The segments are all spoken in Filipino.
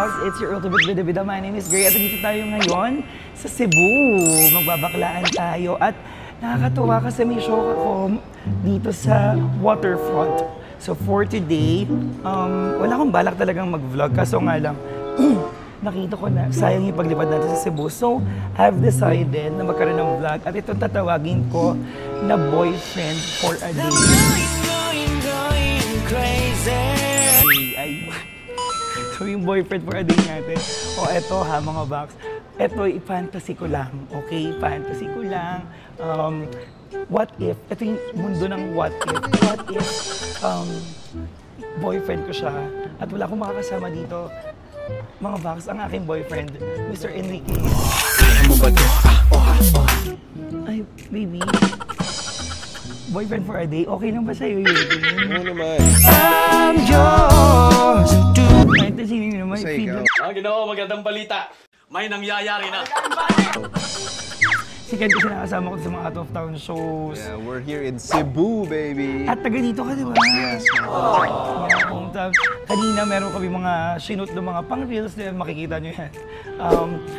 Vlogs! It's your ultimate bida-bida. My name is Gray at dito tayo ngayon sa Cebu. Magbabaklaan tayo at nakakatuwa kasi may show ako dito sa waterfront. So for today, wala akong balak talagang mag-vlog kaso nga lang nakita ko na sayang yung paglipad natin sa Cebu. So I've decided na magkaroon ng vlog at itong tatawagin ko na boyfriend for a day. So yung boyfriend for a day natin, eto ha mga box, eto i-fantasy ko lang, okay? Fantasy ko lang. What if, ito yung mundo ng what if boyfriend ko siya at wala akong makakasama dito. Mga box, ang aking boyfriend, Mr. Enrique. Ano ba ito? Ay, baby. Boyfriend for a day, okay lang ba sa'yo yun? Oo naman. I'm yours to... Fantasy nyo naman. Ginawa, magandang balita. May nangyayari na. Sikat kasi nakasama ko sa mga out-of-town shows. Yeah, we're here in Cebu, baby. At taga dito ka, di ba? Yes. Kanina meron kami mga shoot ng mga pang-reels na makikita nyo yan.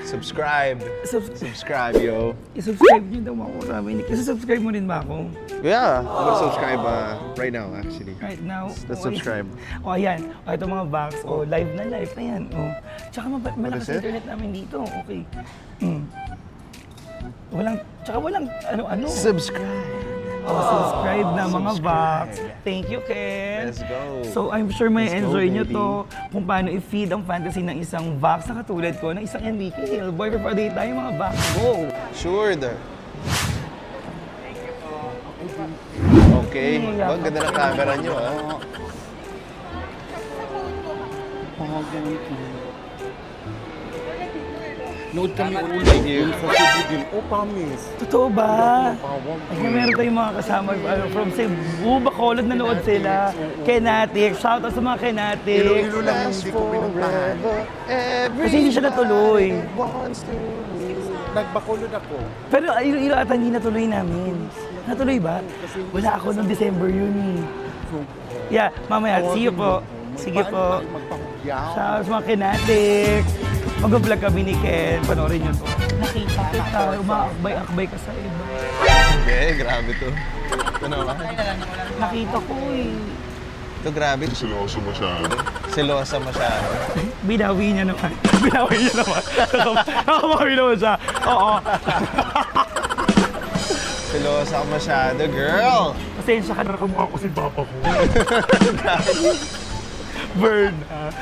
Subscribe. Subscribe, yo. I-subscribe nyo daw ako sa amin. Subscribe mo rin ba ako? Yeah, I'm gonna subscribe right now, actually. Right now? Let's subscribe. Ayan. Ito mga box. Live na live. Ayan. Tsaka malakas internet namin dito. Okay. Walang ano-ano. Subscribe. Subscribe na mga box. Thank you, Ken. Let's go. So I'm sure may enjoy nyo to kung paano i-feed ang fantasy ng isang box na katulad ko, ng isang Enrique Hill. Boyfriend for a day tayo mga box. Go! Sure, Okay. Ang ganda ng camera nyo, ha? Nood kami ulit. Thank you. Promise. Totoo ba? Ay, meron tayong mga kasama from Cebu, Bacolod, nanood sila. Kenatic, shoutout sa mga Kenatic. Ilo lang hindi ko pinuntahan. Kasi hindi siya natuloy. Nagbakulod ako. Pero ilo ata hindi natuloy namin. Natuloy ba? Wala ako noong December yun eh. Yeah, mamaya, see you po. Sige po. Shoutout sa mga Kenatic. Mag-vlog kami ni Ken, panoorin nyo to. Nakita kita, umaakbay-akbay ka sa iba. Grabe to. Ano ba? Nakita ko eh. Ito grabe. Seloso masyado. Binawi niya naman. Nakamawi naman siya. Oo. Selosa ka masyado, girl! Pasensya ka na kamukha ko si Papa ko. Burn, ha?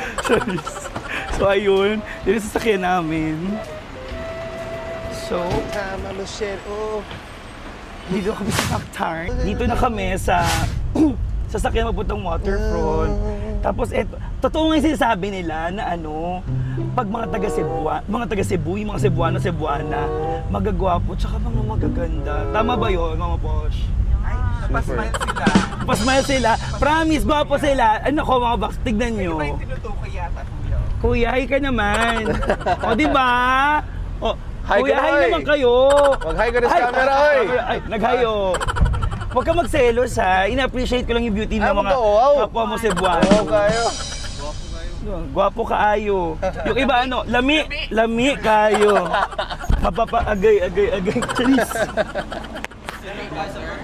So ayun, dito sa sasakyan namin. So, dito kami sa Cactar. Dito na kami sa sasakyan mapuntang waterfront. Tapos eto, totoo nga yung sinasabi nila na pag mga taga-Cebu, yung mga Cebuana, magagwapo, tsaka mga magaganda. Tama ba yun, mga posh? Pasmile sila. Pasmile sila. Promise, gwapo sila. Ko, mga box, tignan nyo. May tinutukoy yata, kuya. Kuya, hi ka naman. Diba? Hi Kuya, ka na, hi oy. naman kayo. Mag-hi ka na sa camera, oy. Ay, nag-hi, Huwag ka magselos, ha. Ina-appreciate ko lang yung beauty ng mga kapwa mo Cebuano. Oo, kayo. Gwapo kaayo. Yung iba lami kayo. Mapapa-agay. Charis.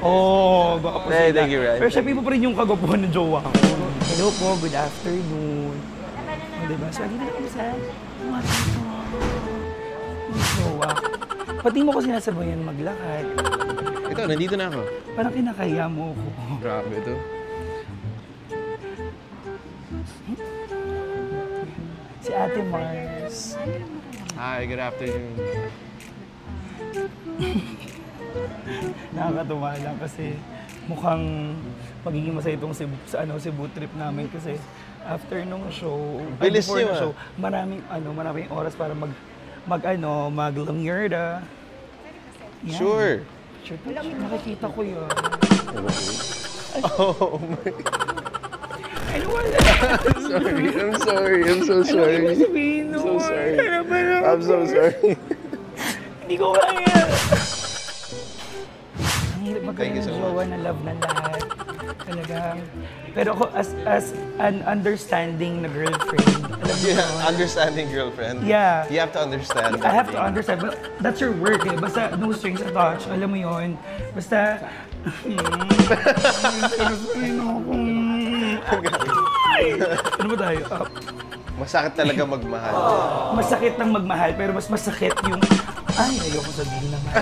Gwapo sila. Thank you, Ryan. Pero syempre mo pa rin yung kagwapuhan ng jowa ko. Hello po, good afternoon. Diba? So, dito na kami sa jowa. Pati mo ko sinasabayan maglakad. Ito, nandito na ako. Parang kinakaya mo ko. Grabe ito. Si Ate Mars. Hi, good afternoon. Nakakatuwa lang kasi mukhang magiging masaya itong Cebu trip namin kasi after nung show, Bilis before yun, the show, maraming oras para mag-lamierda. Sure. Sure, nakikita ko yun. Oh my. Ano wala? I'm sorry. I'm so sorry. Ano sabihin nun? So sorry. Ano? I'm so sorry. Hindi ko kaya. Ang hirap Thank magkaroon you so ng jowa na love na lahat. Talaga. Pero ako, as an understanding na girlfriend, alam mo yun? Understanding girlfriend. Yeah. You have to understand. I have to understand, but that's your work eh. Basta no strings attached, alam mo yun. Basta, ano ba tayo? Masakit talaga magmahal. Masakit ng magmahal, pero mas masakit yung, ay, ayoko sabihin naman.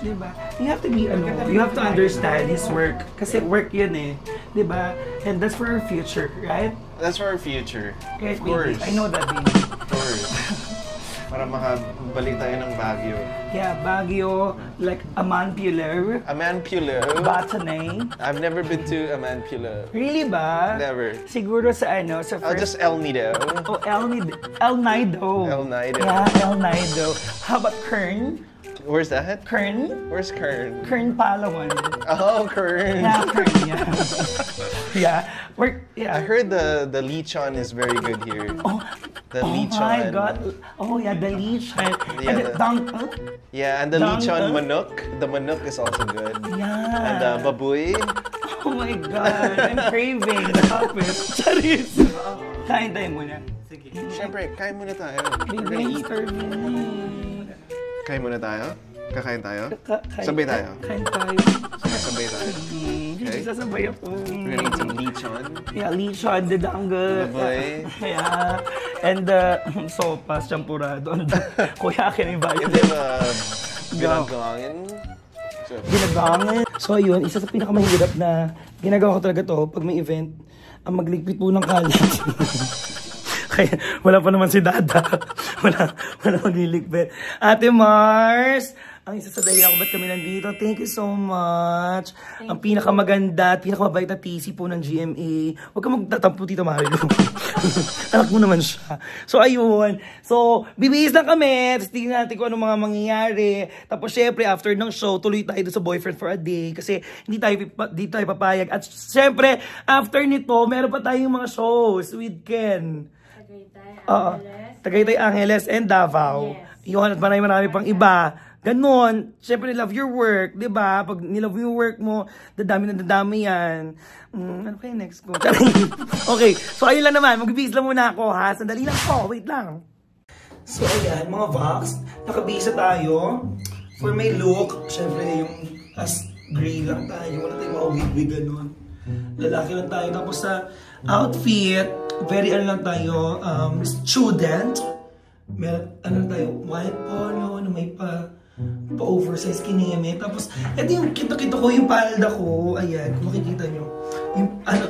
Diba? You have to be, you have to understand his work. Kasi work yun eh. Diba? And that's for our future, right? That's for our future. Right, Of course. baby? I know that, baby. Of course. Para makabalik tayo ng Baguio. Yeah, Baguio, like Amanpular, Amanpular. Batanes. I've never been to Amanpular. Really ba? Never. Siguro sa ano, sa I'll first... just El Nido. Oh, El Nido. El Nido. El Nido. Yeah, El Nido. How about Kern? Where's that? Kern? Where's Kern? Kern Palawan. Oh, Kern. Yeah, Kern, yeah. Yeah. I heard the lechon is very good here. Oh, The oh lechon. my God. Oh, yeah, the lechon. Yeah, And the the- dunk. Yeah, and the lechon Dang. manok. The manok is also good. Yeah. And baboy. Oh my God, I'm craving. Stop it. Charis. Kain tayo muna. Sige. Siyempre, kain muna tayo. We're Baby, gonna I'm eat. starving. Kain muna tayo? Kakain tayo? Kain Sabay tayo. Kain tayo. Sabay tayo. Okay. Sasabay ako. We're gonna eat some lechon. Yeah, lechon, the dangle. Baboy. Yeah. And sopas, champurado. Kuya, akin yung And bayo. then, binagangin. So, Ginagangin. So ayun, isa sa pinakamahirap na ginagawa ko talaga to pag may event, ang magligpit po ng kalat. Kaya wala pa naman si Dada. Wala magliligpit. Ate Mars, ang isa sa dahilan kung ba't kami nandito. Thank you so much. Ang pinakamaganda at pinakamabait na TC po ng GMA. Huwag ka magtatampo dito, Marilo. Anak mo naman siya. So, ayun. So, bibihis lang kami. Tapos tingnan natin kung ano mga mangyayari. Tapos, syempre, after ng show, tuloy tayo doon sa Boyfriend for a Day. Kasi hindi tayo papayag. At syempre, after nito, meron pa tayong mga shows with Ken. Tagaytay, Angeles, and Davao. Yes. Yun, at marami pang iba. Ganon. Siyempre, love your work, di ba? Pag nilove yung work mo, dadami yan. Ano pa yung next ko? Okay, so ayun lang naman. Mag-base lang muna ako, ha? Sandali lang po, wait lang. So ayan, mga Vox, nakabisa tayo. For my look, siyempre yung as gray lang tayo. Wala tayong mga wig-wig ganon. Lalaki lang tayo. Tapos sa outfit, very ano lang tayo, student. Meron, ano tayo, white polo na may pa-oversize kineme. Tapos, ito yung kita-kita ko, yung palda ko. Ayan, kung makikita nyo. Yung, ano,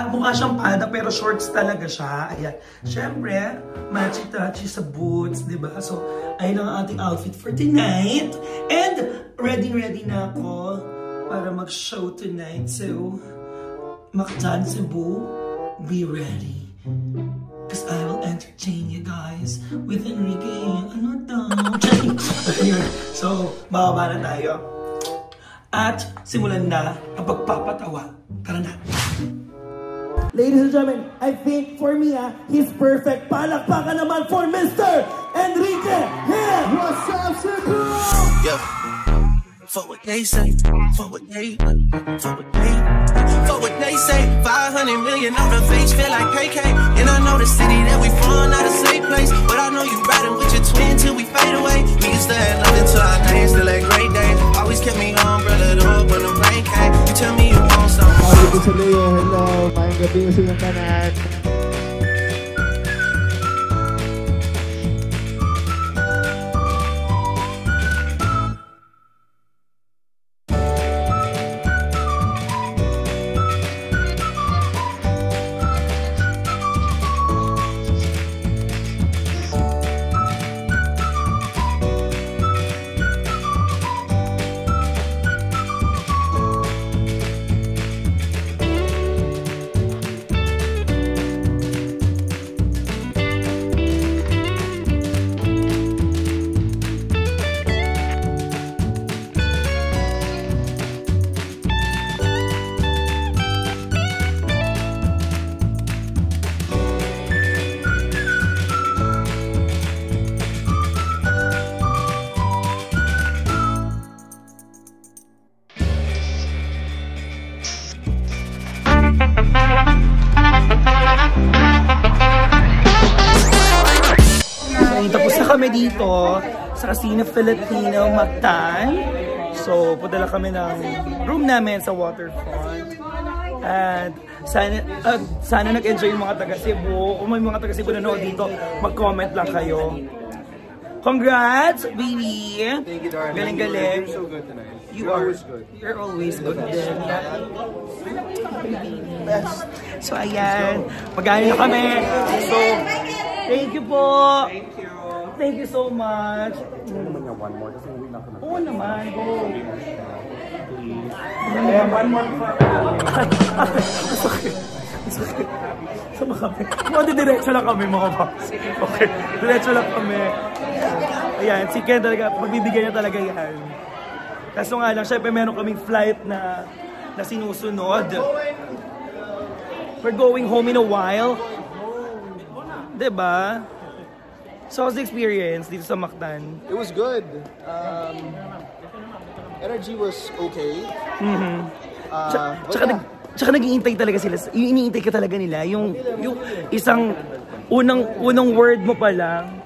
mukha siyang palda pero shorts talaga siya. Ayan. Siyempre, matchy-touchy sa boots, diba? So, ayun ang ating outfit for tonight. And, ready na ako para mag-show tonight. So, Mactan Cebu, be ready. Because I will entertain you guys with Enrique. Ano daw? So, bababa na tayo. At simulan na ang pagpapatawa. Tara na. Ladies and gentlemen, I think for me, he's perfect. Palakpakan naman for Mr. Enrique here! What's up, Cebu? Yeah. Fuck what they say, fuck what they say. 500 million on the face, feel like KK. And I know the city that we from, not a safe place. But I know you riding with your twin till we fade away. We used to have nothing till our days, still a great day. Always kept me umbrella up when the rain came. You tell me you want something. Dito sa Leo, hello, mayang gabi sa inyong tanan. dito sa Casino Filipino Mactan. So, punta lang kami ng room namin sa waterfront. At sana nag-enjoy yung mga taga Cebu. Kung may mga taga Cebu na nanood dito, mag-comment lang kayo. Congrats, baby! Thank you, darling. Galing-galing. You're so good tonight. You're always good. You're always good din. So, ayan. Mag-ano na kami. So, thank you po. Thank you. Thank you so much. One more kasi uwi na ako na. Oo naman, go. One more. Sama kami. Diretso lang kami mga boss. Okay, diretso lang kami. Ayan, si Ken talaga, magbibigay niya talaga yan. Kaso nga lang, syempre meron kaming flight na sinusunod. We're going home in a while. Diba? So, how's the experience dito sa Mactan? It was good. Energy was okay. Tsaka nag-iintay talaga sila. Yung iniintay ka talaga nila. Yung isang unang word mo pa lang.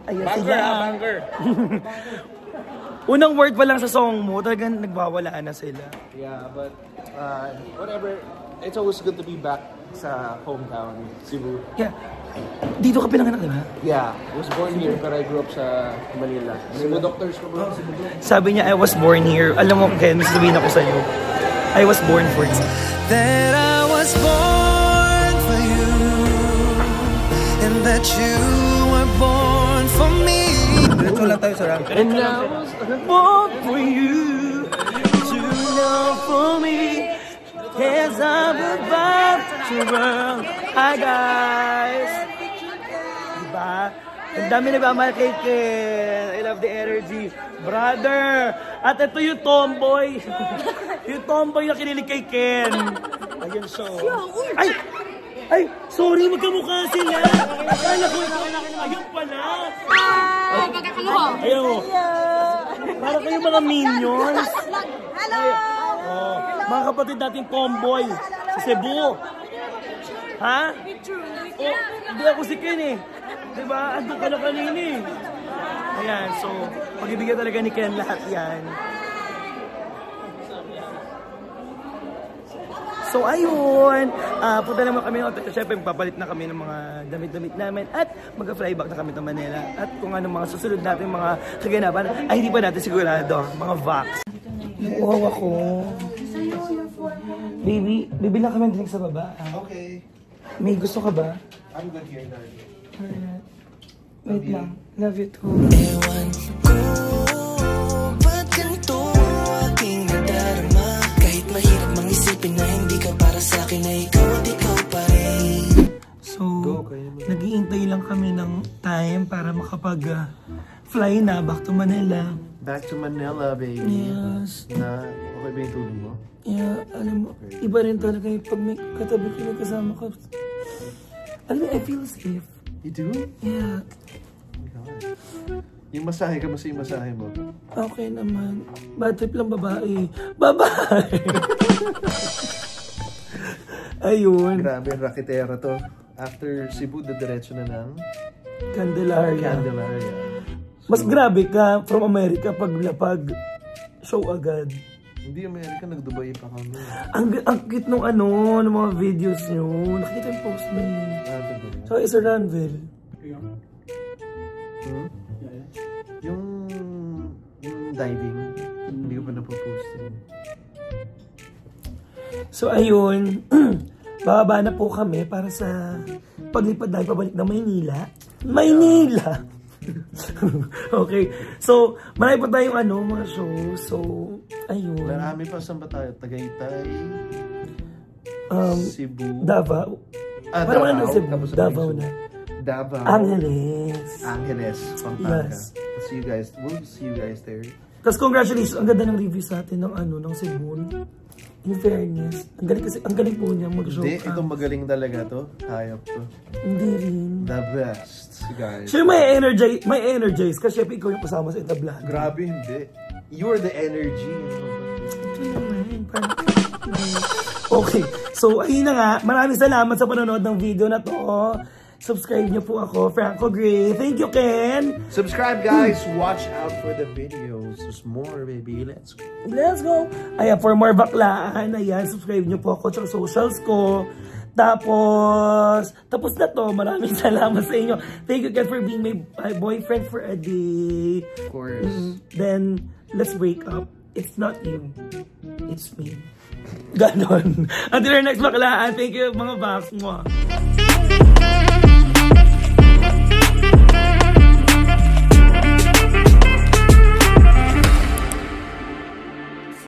Ayan sila. Banger. Unang word pa lang sa song mo, talagang nagwawalaan na sila. Yeah, but whatever. It's always good to be back sa hometown, Cebu. Yeah. Dito ka pinanganak, diba? Yeah, I was born here pero I grew up sa Manila. Cebu doctors ko bro. Sabi niya, I was born here. Alam mo, Ken, sabihin ako sa'yo. I was born for you. That I was born for you, and that you were born for me. Dito lang tayo sa rank. And I was born for you to love for me. As I'm about to run. Hi guys! Diba? Ang dami nagmamahal kay Ken. I love the energy. Brother! At ito yung tomboy. Yung tomboy na kinilig kay Ken. Ayun siya. Ay! Ay! Sorry, magkamukha sila. Akala ko ito. Ayun pala. Magkakaluho. Ayun mo. Para kayong mga minions. Hello! Oh, mga kapatid natin tomboy sa Cebu. Ha? Oh, hindi ako si Ken eh. Diba? Andun ka na kanina eh. Ayan, so, pag-ibigyan talaga ni Ken lahat yan. So, ayun. Punta naman kami ng hotel. Siyempre, papalit na kami ng mga damit-damit namin. At mag-fly back na kami ng Manila. At kung ano mga susunod natin mga kaganapan, ay hindi pa natin sigurado. Mga vax. Wow ako. Baby, bibili lang kami ng drink sa baba. Okay. May gusto ka ba? I'm good here, darling. Alright. Wait lang. Love you too. Ewan ko, ba't ganito aking nadarama? Kahit mahirap mang isipin na hindi ka para sa akin, na ikaw at ikaw pa rin. So, nag-iintay lang kami ng time para makapag-fly na back to Manila. Back to Manila, baby. Yes. Na, okay ba yung tulog mo? Yeah, alam mo, iba rin talaga yung pag may katabi ko na kasama ka. Alam mo, I feel safe. You do? Yeah. Oh my God. Yung masahe ka, mas yung masahe mo. Okay naman. Bad trip lang babae. Babae! Ayun. Grabe, raketera to. After Cebu, diretso na ng Candelaria. Candelaria. Mas grabe ka from America pag show agad. Hindi Amerika, nag-Dubai pa kami. Ang cute nung ng mga videos nyo. Nakita yung post mo yun. So, isa Ranville. Hmm? Yung diving, hindi ko pa napopost yun. So, ayun. Bababa na po kami para sa paglipad na pabalik ng Maynila. Maynila! Okay. So, marami pa tayong mga shows. So, ayun. Marami pa, saan ba tayo? Tagaytay, Cebu, Davao. Davao. Parang ano Cebu? Tapos Davao na. Davao, Angeles. Pampanga. Yes. We'll see you guys there. Tapos congratulations, ang ganda ng review sa atin ng Cebu. In fairness, ang galing po niya mag-show Hindi, ka. itong magaling talaga to. Hayop to. Hindi rin. The best, guys. Siya may energize kasi syempre ikaw yung kasama sa Itabla. Grabe, hindi. You're the energy. Okay, so ayun na nga. Maraming salamat sa panonood ng video na to. subscribe niyo po ako, Franco Gray. Thank you, Ken! Subscribe, guys. Watch out for the videos. There's more, baby. Let's go. Let's go! Ayan, for more baklaan, ayan, subscribe niyo po ako sa socials ko. Tapos na to. Maraming salamat sa inyo. Thank you, Ken, for being my boyfriend for a day. Of course. Then, let's break up. It's not you. It's me. Ganon. Until our next baklaan. Thank you, mga box mo.